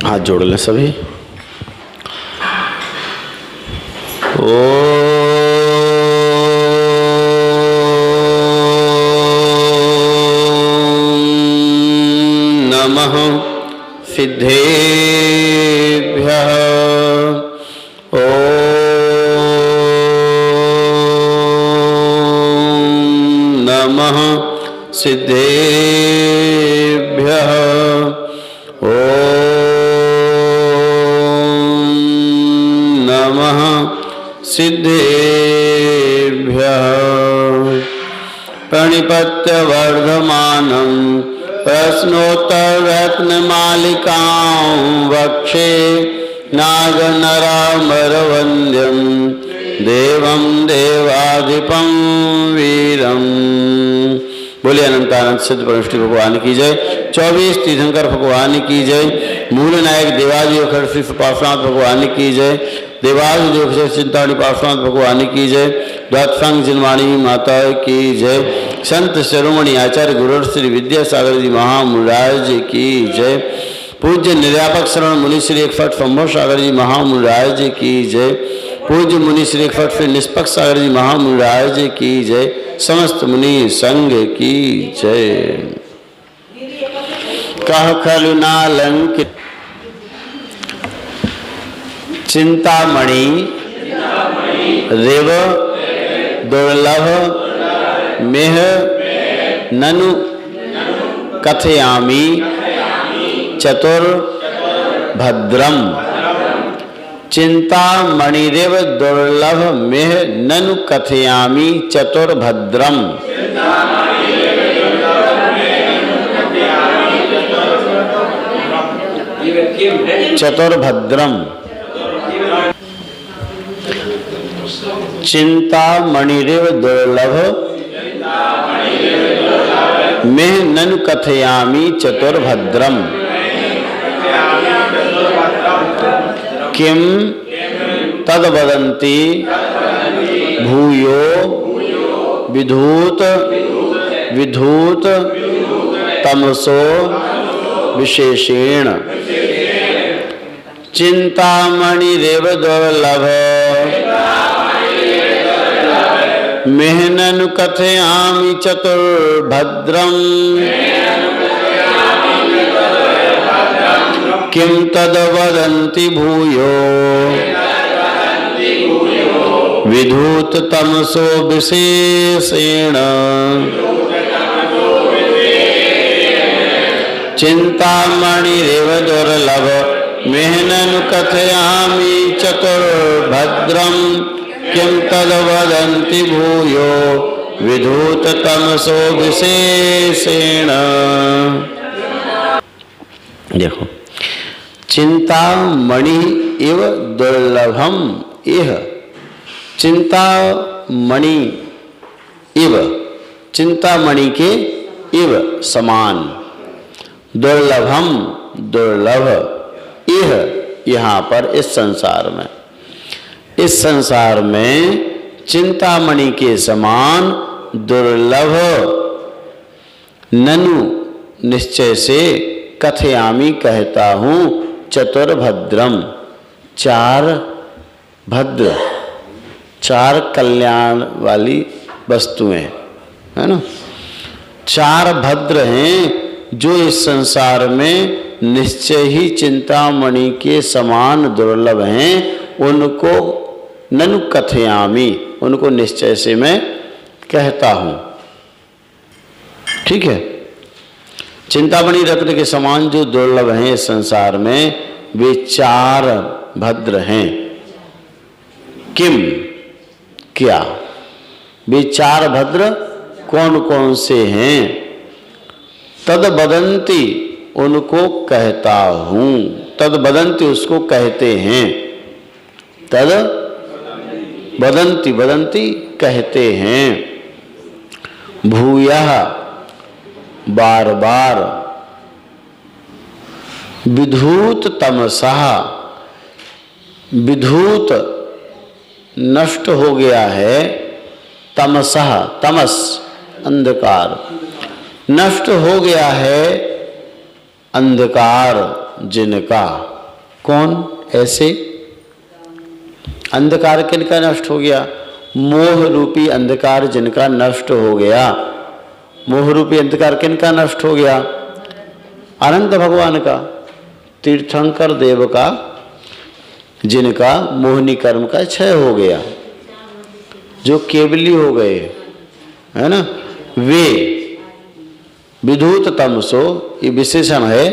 हाथ जोड़ लें सभी। नमः सिद्धेभ्यः। नमः सिद्धेभ्यः। नमः सिद्धेभ्यः। प्रणिपत्य वर्धमानं प्रश्नोत्तररत्नमालिकां वक्षे नागनरामरवन्द्यं देवं देवाधिपं वीरम्। बोले अनंतानंद सिद्ध परमेश्वर भगवान की जय। 24 तीर्थंकर भगवान की जय। मूल नायक देवादि अखंड श्री पार्श्वनाथ भगवान की जय। देवादि देव चिंतामणि पार्श्वनाथ भगवान की जय। द्वादशांग जिनवाणी माता की जय। संत शिरोमणि आचार्य गुरु श्री विद्यासागर जी महामुराज की जय। पूज्य निर्यापक शरण मुनि श्री एकफट शंभो सागर जी महामुराज की जय। पूज्य मुनि श्री एकफट श्री निष्पक्ष सागर जी महामुराज की जय। समस्त मुनि संघ की जय। कह खलु नालंकित चिंतामणि रेव दुर्लभ मेह ननु कथयामि चतुर्भद्रम। चिंतामणिरेव दुर्लभ मेह ननु कथयामि चतुर्भद्रम। चतुर्भद्रम। चिंतामणिरेव दुर्लभ मेह ननु कथयामि चतुर्भद्रम। किम तद्वदन्ति भूयो विधूत विधूत तमसो विशेषेण। चिंतामणिरेव दुर्लभ मेह ननु कथयामि चतुर्भद्रम। किम तद्वदन्ति भूयो विधूत तमसो विशेषेण। चिंतामणिरेव दुर्लभ मेह ननु कथयामि चतुर्भद्रम। किम तद्वदन्ति भूयो विधूत तमसो विशेषेण। देखो, चिंतामणि इव दुर्लभम इह। चिंतामणि इव, चिंतामणि के इव समान। दुर्लभम दुर्लभ इह, यहाँ पर इस संसार में, इस संसार में चिंतामणि के समान दुर्लभ ननु निश्चय से कथयामि कहता हूँ चतुर्भद्रम। चार भद्र, चार कल्याण वाली वस्तुएं, है ना। चार भद्र हैं जो इस संसार में निश्चय ही चिंतामणि के समान दुर्लभ हैं। उनको ननु कथयामि, उनको निश्चय से मैं कहता हूँ। ठीक है। चिंतामणि रत्न के समान जो दुर्लभ हैं इस संसार में, वे चार भद्र हैं। किम, क्या? वे चार भद्र कौन कौन से हैं? तद्वदन्ति, उनको कहता हूँ। तद्वदन्ति, उसको कहते हैं। तद्वदन्ति, वदन्ति कहते हैं। भूयः, बार बार। विधूत तमसः, विधूत नष्ट हो गया है। तमसः, तमस अंधकार, नष्ट हो गया है अंधकार जिनका। कौन ऐसे? अंधकार किनका नष्ट हो गया? मोह रूपी अंधकार जिनका नष्ट हो गया। मोह रूपी अंधकार किनका नष्ट हो गया? अनंत भगवान का, तीर्थंकर देव का, जिनका मोहिनी कर्म का क्षय हो गया, जो केवली हो गए, है ना, वे विधूत तमसो, ये विशेषण है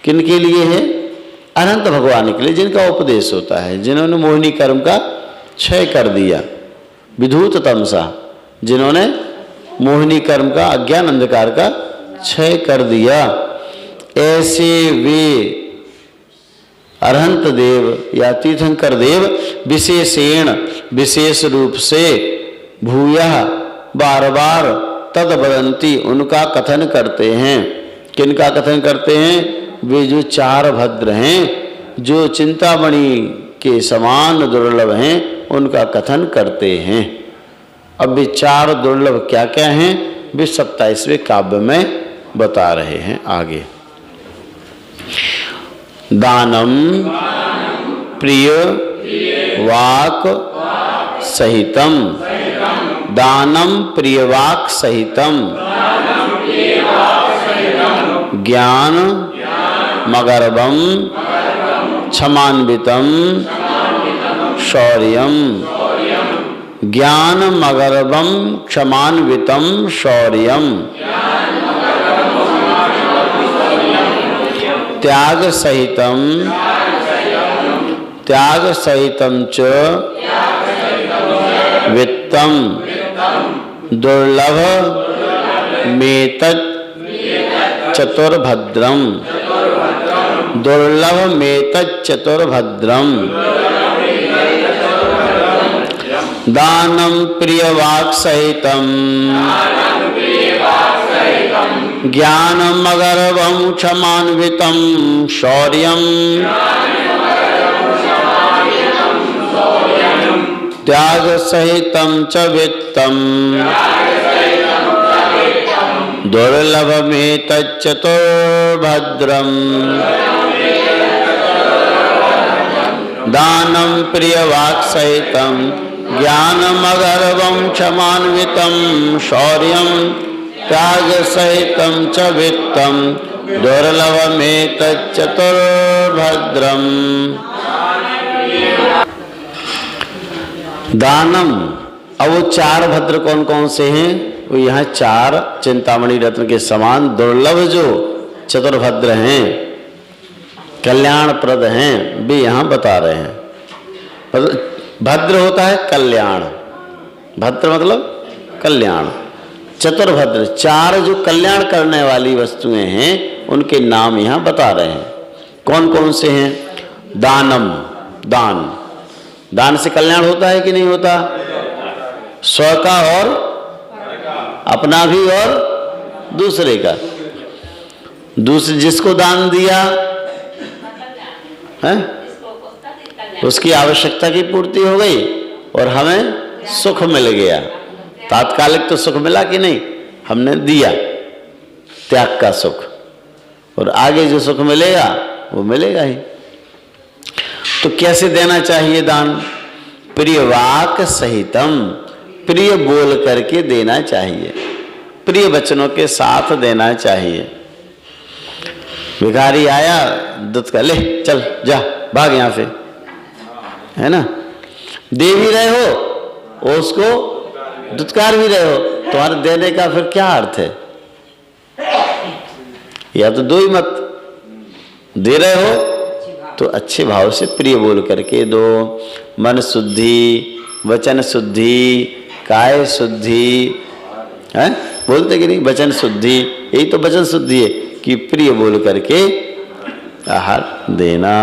किनके लिए है? अनंत भगवान के लिए, जिनका उपदेश होता है, जिन्होंने मोहिनी कर्म का क्षय कर दिया। विधूत तमसा, जिन्होंने मोहिनी कर्म का, अज्ञान अंधकार का क्षय कर दिया, ऐसे वे अरहंत देव या तीर्थंकर देव विशेषेण, विशेष रूप से, भूयः, बार बार, तद वदन्ति, उनका कथन करते हैं। किनका कथन करते हैं? वे जो चार भद्र हैं, जो चिंतामणि के समान दुर्लभ हैं, उनका कथन करते हैं। अब वे चार दुर्लभ क्या क्या हैं, वे 27वें काव्य में बता रहे हैं आगे। दानम प्रिय वाक सहितम, दानम प्रिय वाक सहितम, ज्ञान मगर्भम क्षमान्वितम शौर्यम, ज्ञान मगर्भम क्षमान्वितम शौर्यम, त्याग सहितम, त्याग सहितम च वित्तम दुर्लभ मेतत् चतुर्भद्रम, दुर्लभ मेतत् चतुर्भद्रम, दानम प्रियवाक् सहितम, ज्ञानम अगर्भम क्षमान्वितम शौर्यम, त्याग सहितम च वित्तम दुर्लभ मेतत् चतुर्भद्रम, दानम प्रियवाक् सहितम, ज्ञानमगर्भम क्षमान्वितम शौर्यम, त्याग सहितम च वित्तम दुर्लभ मेतत् चतुर्भद्रम। दानम, अब वो चार भद्र कौन कौन से हैं? वो यहाँ चार चिंतामणि रत्न के समान दुर्लभ जो चतुर्भद्र हैं, कल्याणप्रद हैं, वे यहाँ बता रहे हैं। भद्र होता है कल्याण, भद्र मतलब कल्याण, चतुर्भद्र चार जो कल्याण करने वाली वस्तुएं हैं, उनके नाम यहाँ बता रहे हैं। कौन कौन से हैं? दानम, दान, दान से कल्याण होता है कि नहीं होता? स्व का और अपना भी और दूसरे का। दूसरे जिसको दान दिया है, उसकी आवश्यकता की पूर्ति हो गई और हमें सुख मिल गया। तात्कालिक तो सुख मिला कि नहीं, हमने दिया त्याग का सुख, और आगे जो सुख मिलेगा वो मिलेगा ही। तो कैसे देना चाहिए दान? प्रिय वाक सहितम, प्रिय बोल करके देना चाहिए, प्रिय वचनों के साथ देना चाहिए। भिखारी आया, दूध का ले चल जा भाग यहाँ से, है ना, दे भी रहे हो और उसको दुत्कार भी रहे हो, तुम्हारे देने का फिर क्या अर्थ है? या तो दो ही मत, दे रहे हो तो अच्छे भाव से प्रिय बोल करके दो। मन शुद्धि, वचन शुद्धि, काय शुद्धि, है बोलते कि नहीं? वचन शुद्धि, यही तो वचन शुद्धि है कि प्रिय बोल करके आहार देना,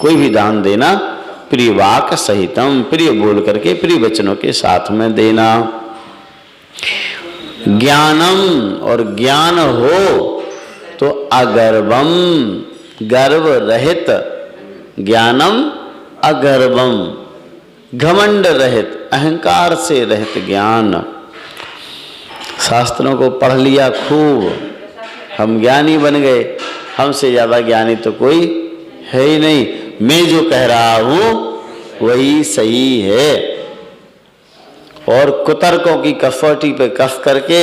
कोई भी दान देना प्रिय वाक सहितम, प्रिय बोल करके प्रिय वचनों के साथ में देना। ज्ञानम, और ज्ञान हो तो अगर्वम, गर्व रहित, ज्ञानम अगर्वम, घमंड रहित, अहंकार से रहित ज्ञान। शास्त्रों को पढ़ लिया खूब, हम ज्ञानी बन गए, हमसे ज़्यादा ज्ञानी तो कोई है ही नहीं। मैं जो कह रहा हूं वही सही है। और कुतर्कों की कसौटी पे कस करके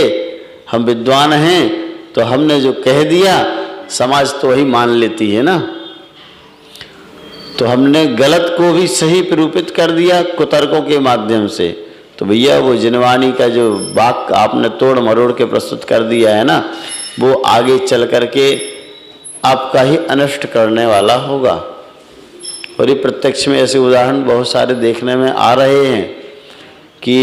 हम विद्वान हैं तो हमने जो कह दिया समाज तो वही मान लेती है ना। तो हमने गलत को भी सही प्ररूपित कर दिया कुतर्कों के माध्यम से। तो भैया वो जिनवानी का जो वाक्य आपने तोड़ मरोड़ के प्रस्तुत कर दिया है ना, वो आगे चल करके आपका ही अनिष्ट करने वाला होगा। और ये प्रत्यक्ष में ऐसे उदाहरण बहुत सारे देखने में आ रहे हैं कि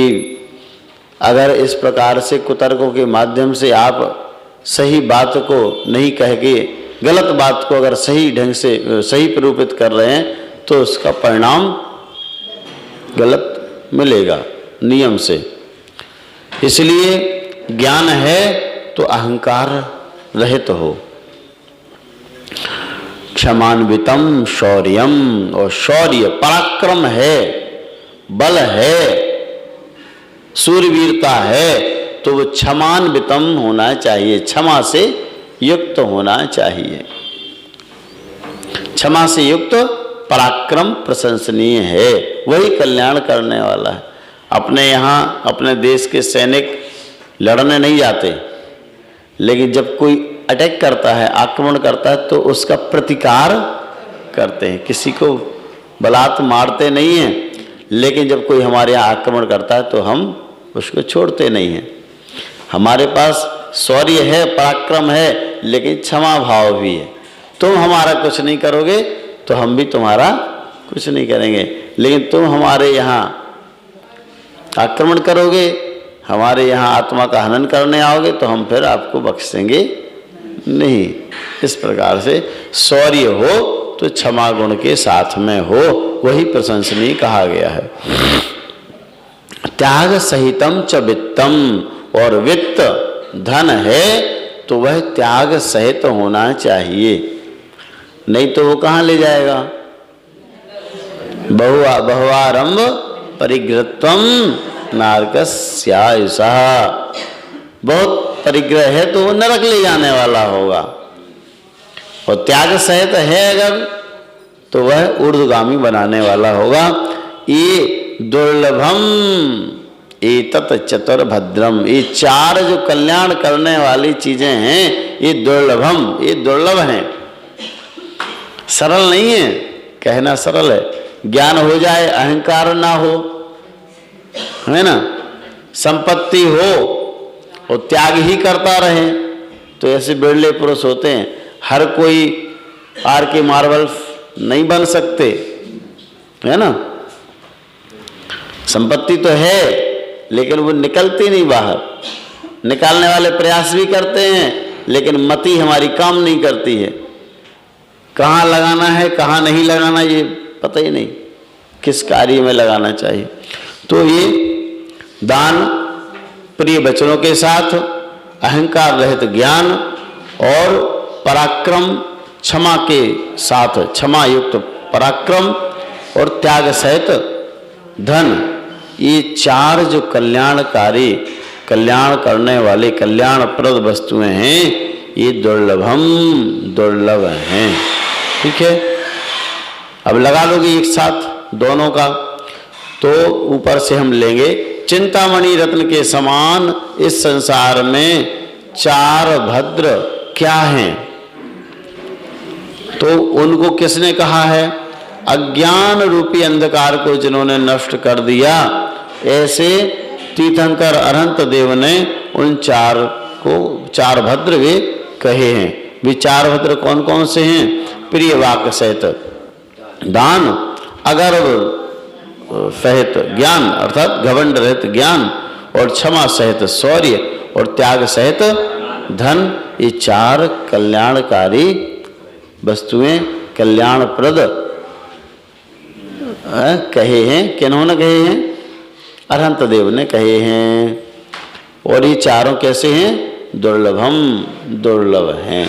अगर इस प्रकार से कुतर्कों के माध्यम से आप सही बात को नहीं कह के गलत बात को अगर सही ढंग से सही प्ररूपित कर रहे हैं तो उसका परिणाम गलत मिलेगा नियम से। इसलिए ज्ञान है तो अहंकार रहित हो। क्षमान्वितम शौर्यम, और शौर्य पराक्रम है, बल है, सूरवीरता है, तो वो क्षमान्वितम होना चाहिए, क्षमा से युक्त होना चाहिए। क्षमा से युक्त पराक्रम प्रशंसनीय है, वही कल्याण करने वाला है। अपने यहाँ अपने देश के सैनिक लड़ने नहीं जाते, लेकिन जब कोई अटैक करता है, आक्रमण करता है, तो उसका प्रतिकार करते हैं। किसी को बलात् मारते नहीं हैं, लेकिन जब कोई हमारे यहाँ आक्रमण करता है तो हम उसको छोड़ते नहीं हैं। हमारे पास शौर्य है, पराक्रम है, लेकिन क्षमा भाव भी है। तुम हमारा कुछ नहीं करोगे तो हम भी तुम्हारा कुछ नहीं करेंगे, लेकिन तुम हमारे यहाँ आक्रमण करोगे, हमारे यहाँ आत्मा का हनन करने आओगे तो हम फिर आपको बख्शेंगे नहीं। इस प्रकार से शौर्य हो तो क्षमा गुण के साथ में हो, वही प्रशंसनीय कहा गया है। त्याग सहितम च वित्तम, और वित्त धन है तो वह त्याग सहित होना चाहिए, नहीं तो वो कहाँ ले जाएगा। बहुआरंभ परिग्रहत्वम नारकस्यायुषः, बहुत परिग्रह है तो वो नरक ले जाने वाला होगा। और त्याग सहित है अगर तो वह ऊर्ध्वगामी बनाने वाला होगा। ये दुर्लभम एतत् चतुर्भद्रम, ये चार जो कल्याण करने वाली चीजें हैं ये दुर्लभम, ये दुर्लभ हैं, सरल नहीं है। कहना सरल है, ज्ञान हो जाए, अहंकार ना हो, है ना, संपत्ति हो और त्याग ही करता रहे तो ऐसे बिरले पुरुष होते हैं। हर कोई आर के मार्वल्स नहीं बन सकते, है ना। संपत्ति तो है लेकिन वो निकलती नहीं बाहर। निकालने वाले प्रयास भी करते हैं लेकिन मति हमारी काम नहीं करती है। कहाँ लगाना है कहाँ नहीं लगाना ये पता ही नहीं, किस कार्य में लगाना चाहिए। तो ये दान, प्रिय वचनों के साथ अहंकार रहित ज्ञान और पराक्रम, क्षमा के साथ क्षमा युक्त पराक्रम और त्याग सहित धन, ये चार जो कल्याणकारी, कल्याण करने वाले, कल्याणप्रद वस्तुएं हैं, ये दुर्लभ हैं। ठीक है, अब लगा लोगे एक साथ दोनों का, तो ऊपर से हम लेंगे चिंतामणि रत्न के समान इस संसार में चार भद्र क्या हैं। तो उनको किसने कहा है? अज्ञान रूपी अंधकार को जिन्होंने नष्ट कर दिया, ऐसे तीर्थंकर अरहंत देव ने उन चार को चार भद्र वे कहे हैं। वे चार भद्र कौन कौन से हैं? प्रिय वाक्य सहित दान, अगर्व सहित ज्ञान अर्थात घमंड रहित ज्ञान, और क्षमा सहित शौर्य, और त्याग सहित धन, ये चार कल्याणकारी वस्तुएं कल्याणप्रद कहे हैं। किन्होंने कहे हैं? अरहंत देव ने कहे हैं। और ये चारों कैसे हैं? दुर्लभम, दुर्लभ हैं।